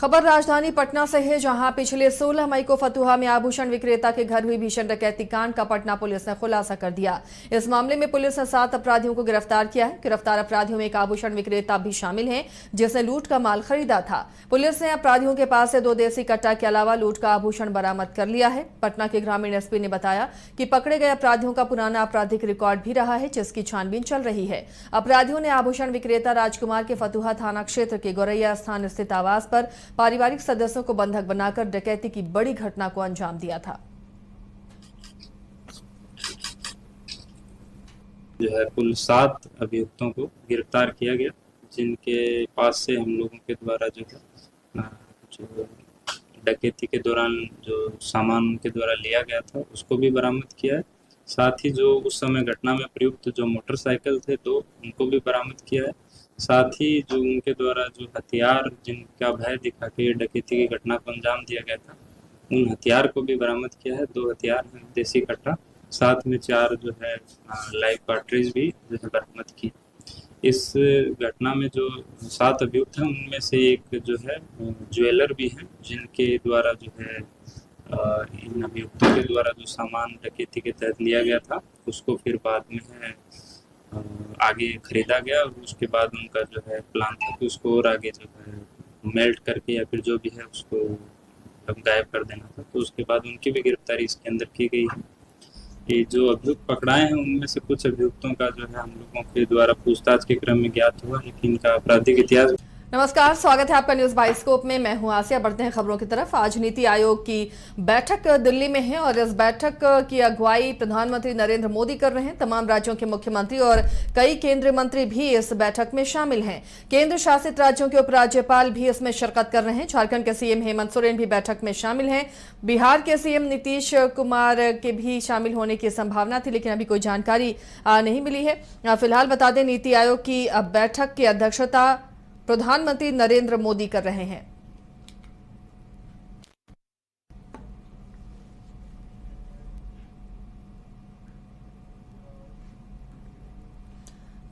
खबर राजधानी पटना से है, जहां पिछले 16 मई को फतुहा में आभूषण विक्रेता के घर हुई भीषण डकैती कांड का पटना पुलिस ने खुलासा कर दिया। इस मामले में पुलिस ने 7 अपराधियों को गिरफ्तार किया है। गिरफ्तार अपराधियों में एक आभूषण विक्रेता भी शामिल है, जिसने लूट का माल खरीदा था। पुलिस ने अपराधियों के पास से 2 देसी कट्टा के अलावा लूट का आभूषण बरामद कर लिया है। पटना के ग्रामीण एसपी ने बताया कि पकड़े गए अपराधियों का पुराना आपराधिक रिकॉर्ड भी रहा है, जिसकी छानबीन चल रही है। अपराधियों ने आभूषण विक्रेता राजकुमार के फतुहा थाना क्षेत्र के गोरैया स्थान स्थित आवास पर पारिवारिक सदस्यों को बंधक बनाकर डकैती की बड़ी घटना को अंजाम दिया था। जो है कुल 7 अभियुक्तों को गिरफ्तार किया गया, जिनके पास से हम लोगों के द्वारा जो डकैती के दौरान जो सामान उनके द्वारा लिया गया था उसको भी बरामद किया है। साथ ही जो उस समय घटना में प्रयुक्त जो मोटरसाइकिल थे 2 उनको भी बरामद किया है। साथ ही जो उनके द्वारा जो हथियार जिनका भय दिखा के डकैती की घटना को अंजाम दिया गया था, उन हथियार को भी बरामद किया है। 2 हथियार हैं, देसी कट्टा, साथ में 4 जो है लाइव कार्ट्रिज भी जो है बरामद की। इस घटना में जो 7 अभियुक्त हैं उनमें से एक जो है ज्वेलर भी हैं, जिनके द्वारा जो है इन अभियुक्तों के द्वारा जो सामान डकैती के तहत लिया गया था उसको फिर बाद में है आगे खरीदा गया, और उसके बाद उनका जो है प्लान था कि उसको और आगे जो है मेल्ट करके या फिर जो भी है उसको गायब कर देना था। तो उसके बाद उनकी भी गिरफ्तारी इसके अंदर की गई है। कि जो अभियुक्त पकड़ाए हैं उनमें से कुछ अभियुक्तों का जो है हम लोगों के द्वारा पूछताछ के क्रम में ज्ञात हुआ है कि इनका आपराधिक इतिहास। नमस्कार, स्वागत है आपका न्यूज बाइस्कोप में। मैं हूं आसिया। बढ़ते हैं खबरों की तरफ। आज नीति आयोग की बैठक दिल्ली में है और इस बैठक की अगुवाई प्रधानमंत्री नरेंद्र मोदी कर रहे हैं। तमाम राज्यों के मुख्यमंत्री और कई केंद्रीय मंत्री भी इस बैठक में शामिल हैं। केंद्र शासित राज्यों के उपराज्यपाल भी इसमें शिरकत कर रहे हैं। झारखंड के सीएम हेमंत सोरेन भी बैठक में शामिल हैं। बिहार के सीएम नीतीश कुमार के भी शामिल होने की संभावना थी, लेकिन अभी कोई जानकारी नहीं मिली है। फिलहाल बता दें, नीति आयोग की बैठक की अध्यक्षता प्रधानमंत्री नरेंद्र मोदी कर रहे हैं।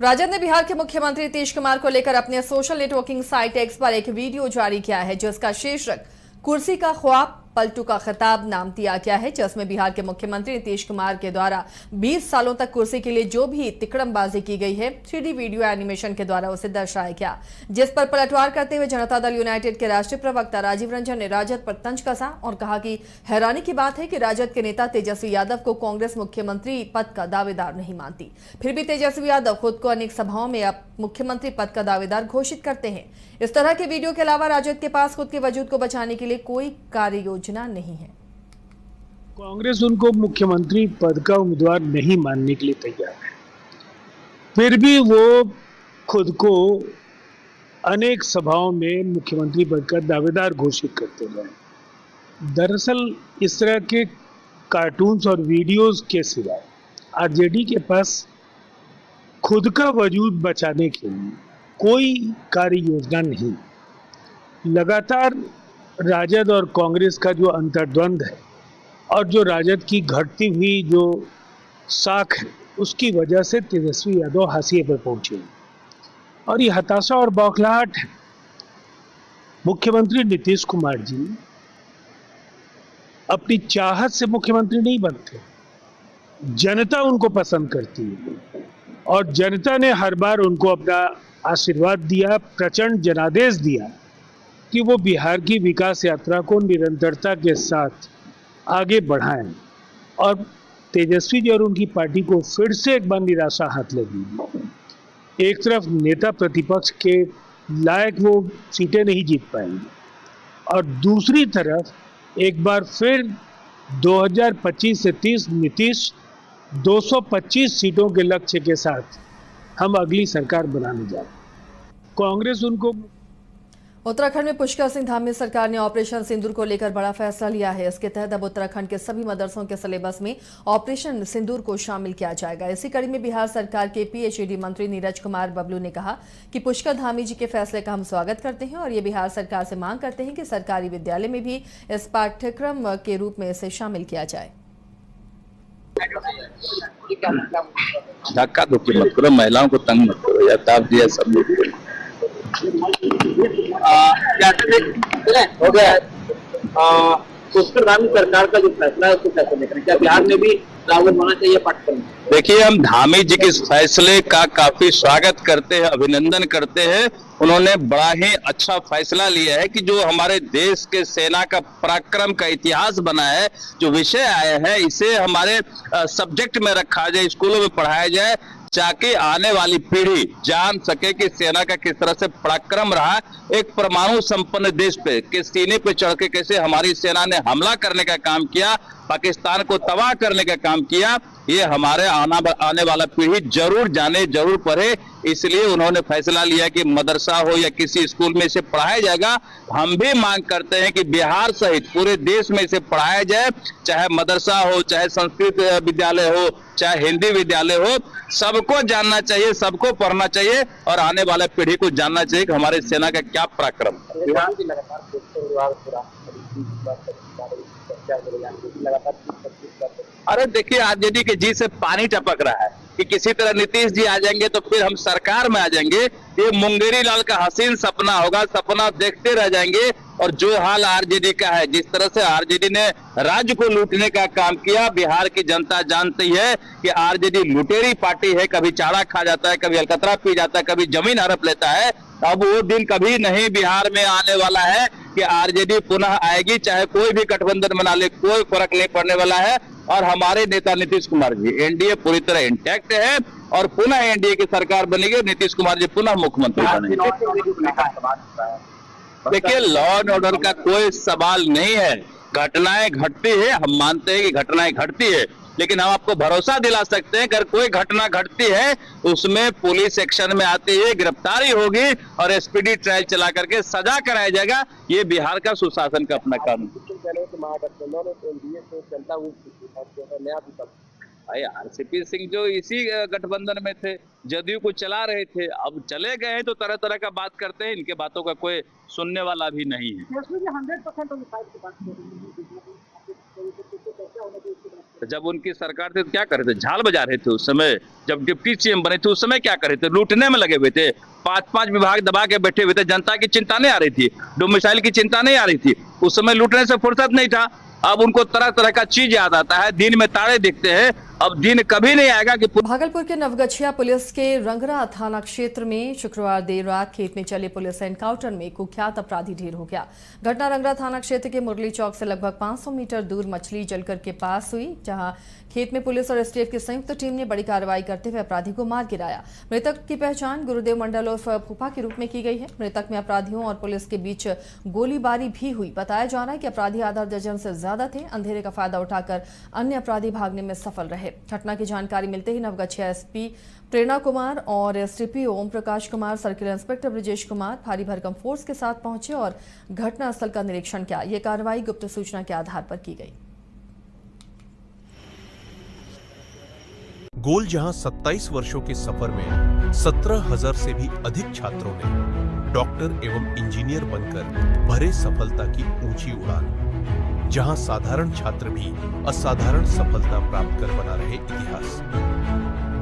राजद ने बिहार के मुख्यमंत्री नीतीश कुमार को लेकर अपने सोशल नेटवर्किंग साइट एक्स पर एक वीडियो जारी किया है, जिसका शीर्षक कुर्सी का ख्वाब पलटू का खिताब नाम दिया गया है, जिसमें बिहार के मुख्यमंत्री नीतीश कुमार के द्वारा 20 सालों तक कुर्सी के लिए जो भी तिकड़मबाजी की गई है 3D वीडियो एनिमेशन के द्वारा उसे दर्शाया गया, जिस पर पलटवार करते हुए जनता दल यूनाइटेड के राष्ट्रीय प्रवक्ता राजीव रंजन ने राजद पर तंज कसा और कहा कि हैरानी की बात है कि राजद के नेता तेजस्वी यादव को कांग्रेस मुख्यमंत्री पद का दावेदार नहीं मानती, फिर भी तेजस्वी यादव खुद को अनेक सभाओं में अब मुख्यमंत्री पद का दावेदार घोषित करते हैं। इस तरह के वीडियो के अलावा राजद के पास खुद के वजूद को बचाने के लिए कोई कार्य योजना नहीं है। कांग्रेस उनको मुख्यमंत्री पद का उम्मीदवार नहीं मानने के लिए तैयार है, फिर भी वो खुद को अनेक सभाओं में मुख्यमंत्री पद का दावेदार घोषित करते रहे। दरअसल इस तरह के कार्टून्स और वीडियोस के सिवाय आरजेडी के पास खुद का वजूद बचाने के लिए कोई कार्य योजना नहीं। लगातार राजद और कांग्रेस का जो अंतर्द्वंद है और जो राजद की घटती हुई जो साख है, उसकी वजह से तेजस्वी यादव हाशिए पर पहुंचे और ये हताशा और बौखलाहट है। मुख्यमंत्री नीतीश कुमार जी अपनी चाहत से मुख्यमंत्री नहीं बनते, जनता उनको पसंद करती है और जनता ने हर बार उनको अपना आशीर्वाद दिया, प्रचंड जनादेश दिया कि वो बिहार की विकास यात्रा को निरंतरता के साथ आगे बढ़ाएं। और तेजस्वी जी और उनकी पार्टी को फिर से एक बार निराशा हाथ लगी। एक तरफ नेता प्रतिपक्ष के लायक वो सीटें नहीं जीत पाएंगे और दूसरी तरफ एक बार फिर 2025 से 30 नीतीश 225 सीटों के लक्ष्य के साथ हम अगली सरकार बनाने जा रहे हैं। कांग्रेस उनको। उत्तराखंड में पुष्कर सिंह धामी सरकार ने ऑपरेशन सिंदूर को लेकर बड़ा फैसला लिया है। इसके तहत अब उत्तराखंड के सभी मदरसों के सिलेबस में ऑपरेशन सिंदूर को शामिल किया जाएगा। इसी कड़ी में बिहार सरकार के पीएचईडी मंत्री नीरज कुमार बबलू ने कहा कि पुष्कर धामी जी के फैसले का हम स्वागत करते हैं और ये बिहार सरकार से मांग करते हैं कि सरकारी विद्यालय में भी इस पाठ्यक्रम के रूप में इसे शामिल किया जाए। धक्का धुक्की मत करो, महिलाओं को तंग मत करो, या ताप दिया सब लोग हो गया पुष्करधामी सरकार का जो फैसला है उसको कैसे देख रहे हैं? क्या बिहार में भी लागू होना चाहिए पाठ्यक्रम? देखिए, हम धामी जी के इस फैसले का काफी स्वागत करते हैं, अभिनंदन करते हैं। उन्होंने बड़ा ही अच्छा फैसला लिया है कि जो हमारे देश के सेना का पराक्रम का इतिहास बना है, जो विषय आए हैं, इसे हमारे सब्जेक्ट में रखा जाए, स्कूलों में पढ़ाया जाए, ताकि आने वाली पीढ़ी जान सके कि सेना का किस तरह से पराक्रम रहा। एक परमाणु संपन्न देश पे के सीने पे चढ़ के कैसे हमारी सेना ने हमला करने का काम किया, पाकिस्तान को तबाह करने का काम किया, ये हमारे आने वाला पीढ़ी जरूर जाने, जरूर पढ़े। इसलिए उन्होंने फैसला लिया कि मदरसा हो या किसी स्कूल में इसे पढ़ाया जाएगा। हम भी मांग करते हैं कि बिहार सहित पूरे देश में इसे पढ़ाया जाए, चाहे मदरसा हो, चाहे संस्कृत विद्यालय हो, चाहे हिंदी विद्यालय हो, सबको जानना चाहिए, सबको पढ़ना चाहिए और आने वाले पीढ़ी को जानना चाहिए कि हमारे सेना का क्या पराक्रम। अरे देखिए, आरजेडी के जी से पानी टपक रहा है कि किसी तरह नीतीश जी आ जाएंगे तो फिर हम सरकार में आ जाएंगे। ये मुंगेरी लाल का हसीन सपना होगा, सपना देखते रह जाएंगे। और जो हाल आरजेडी का है, जिस तरह से आरजेडी ने राज्य को लूटने का काम किया, बिहार की जनता जानती है कि आरजेडी लुटेरी पार्टी है। कभी चारा खा जाता है, कभी अलकतरा पी जाता है, कभी जमीन हड़प लेता है। अब वो दिन कभी नहीं बिहार में आने वाला है कि आरजेडी पुनः आएगी, चाहे कोई भी गठबंधन बना ले, कोई फर्क नहीं पड़ने वाला है। और हमारे नेता नीतीश कुमार जी, एनडीए पूरी तरह इंटैक्ट है और पुनः एनडीए की सरकार बनेगी, नीतीश कुमार जी पुनः मुख्यमंत्री बनेंगे। देखिए, लॉ एंड ऑर्डर का कोई सवाल नहीं है। घटनाएं घटती है, हम मानते हैं कि घटनाएं घटती है, लेकिन हम आपको भरोसा दिला सकते हैं अगर कोई घटना घटती है उसमें पुलिस एक्शन में आती है, गिरफ्तारी होगी और एसपीडी ट्रायल चला करके सजा कराया जाएगा। ये बिहार का सुशासन का अपना कानून। आरसीपी सिंह जो इसी गठबंधन में थे, जदयू को चला रहे थे, अब चले गए हैं तो तरह तरह का बात करते हैं। इनके बातों का कोई सुनने वाला भी नहीं है। जब उनकी सरकार थी तो क्या कर रहे थे? झाल बजा रहे थे उस समय। जब डिप्टी सीएम बने थे उस समय क्या कर रहे थे? लूटने में लगे हुए थे। 5-5 विभाग दबा के बैठे हुए थे। जनता की चिंता नहीं आ रही थी, डोमिसाइल की चिंता नहीं आ रही थी। उस समय लूटने से फुर्सत नहीं था। अब उनको तरह तरह का चीज याद आता है, दिन में तारे दिखते हैं। अब दिन कभी नहीं आएगा कि भागलपुर के नवगछिया पुलिस के रंगरा थाना क्षेत्र में शुक्रवार देर रात खेत में चले पुलिस एनकाउंटर में कुख्यात अपराधी ढेर हो गया। घटना रंगरा थाना क्षेत्र के मुरली चौक से लगभग 500 मीटर दूर मछली जलकर के पास हुई, जहां खेत में पुलिस और एसटीएफ की संयुक्त टीम ने बड़ी कार्रवाई करते हुए अपराधी को मार गिराया। मृतक की पहचान गुरुदेव मंडल उर्फ फूफा के रूप में की गई है। मृतक में अपराधियों और पुलिस के बीच गोलीबारी भी हुई। बताया जा रहा है कि अपराधी आधा दर्जन से ज्यादा थे। अंधेरे का फायदा उठाकर अन्य अपराधी भागने में सफल रहे। घटना की जानकारी मिलते ही नवगछिया एसपी प्रेरणा कुमार और SDP Om Prakash Kumar, circle inspector Brajesh Kumar भारी भरकम फोर्स के साथ पहुंचे और घटनास्थल का निरीक्षण किया। यह कार्रवाई गुप्त सूचना के आधार पर की गई। गोल जहां 27 वर्षों के सफर में 17,000 से भी अधिक छात्रों ने डॉक्टर एवं इंजीनियर बनकर भरे सफलता की ऊंची उड़ान, जहां साधारण छात्र भी असाधारण सफलता प्राप्त कर बना रहे इतिहास।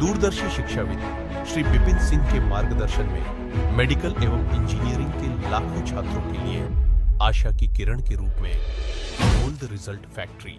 दूरदर्शी शिक्षाविद श्री विपिन सिंह के मार्गदर्शन में मेडिकल एवं इंजीनियरिंग के लाखों छात्रों के लिए आशा की किरण के रूप में गोल्ड रिजल्ट फैक्ट्री